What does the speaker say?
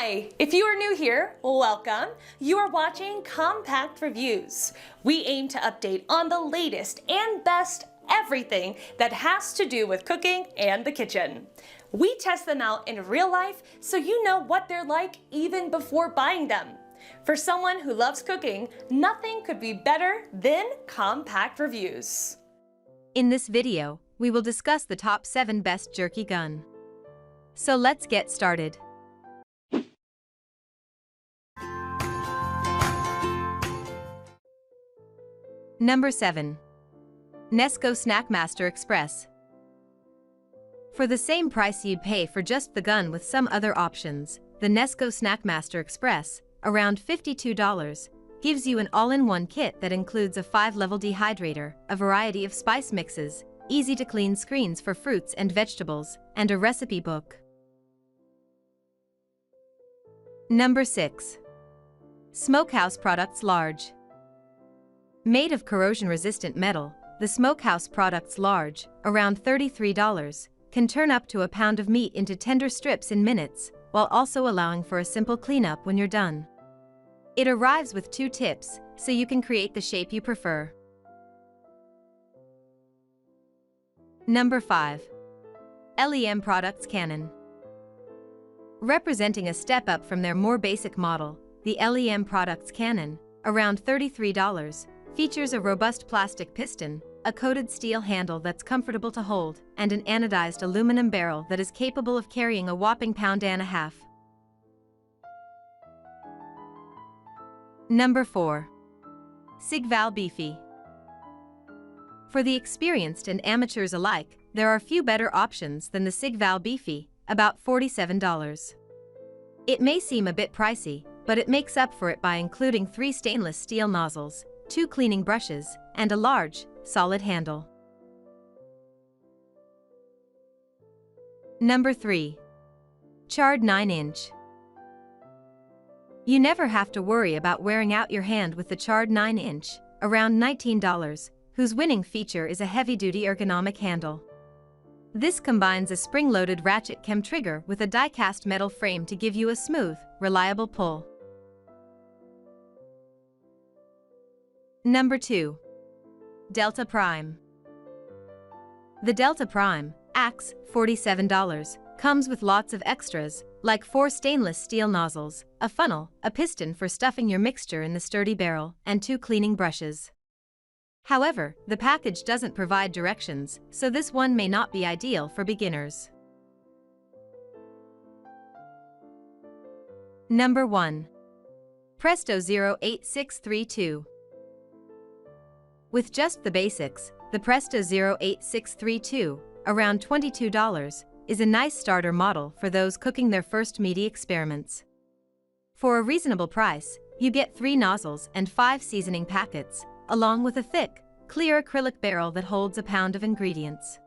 Hi! If you are new here, welcome. You are watching Compact Reviews. We aim to update on the latest and best everything that has to do with cooking and the kitchen. We test them out in real life so you know what they're like even before buying them. For someone who loves cooking, nothing could be better than Compact Reviews. In this video, we will discuss the top 7 best jerky gun. So let's get started. Number 7. Nesco Snackmaster Express. For the same price you'd pay for just the gun with some other options, the Nesco Snackmaster Express, around $52, gives you an all-in-one kit that includes a 5-level dehydrator, a variety of spice mixes, easy-to-clean screens for fruits and vegetables, and a recipe book. Number 6. Smokehouse Products Large. Made of corrosion-resistant metal, the Smokehouse Products Large, around $33, can turn up to a pound of meat into tender strips in minutes, while also allowing for a simple cleanup when you're done. It arrives with 2 tips, so you can create the shape you prefer. Number 5. LEM Products Cannon. Representing a step up from their more basic model, the LEM Products Cannon, around $33, features a robust plastic piston, a coated steel handle that's comfortable to hold, and an anodized aluminum barrel that is capable of carrying a whopping 1.5 pounds. Number 4. SIGVAL Beefy. For the experienced and amateurs alike, there are few better options than the SIGVAL Beefy, about $47. It may seem a bit pricey, but it makes up for it by including 3 stainless steel nozzles, 2 cleaning brushes, and a large, solid handle. Number 3. Chard 9-inch. You never have to worry about wearing out your hand with the Chard 9-inch, around $19, whose winning feature is a heavy-duty ergonomic handle. This combines a spring-loaded ratchet chem trigger with a die-cast metal frame to give you a smooth, reliable pull. Number 2. Delta Prime. The Delta Prime, AX, $47, comes with lots of extras, like 4 stainless steel nozzles, a funnel, a piston for stuffing your mixture in the sturdy barrel, and 2 cleaning brushes. However, the package doesn't provide directions, so this one may not be ideal for beginners. Number 1. Presto 08632. With just the basics, the Presto 08632, around $22, is a nice starter model for those cooking their first meaty experiments. For a reasonable price, you get 3 nozzles and 5 seasoning packets, along with a thick, clear acrylic barrel that holds a pound of ingredients.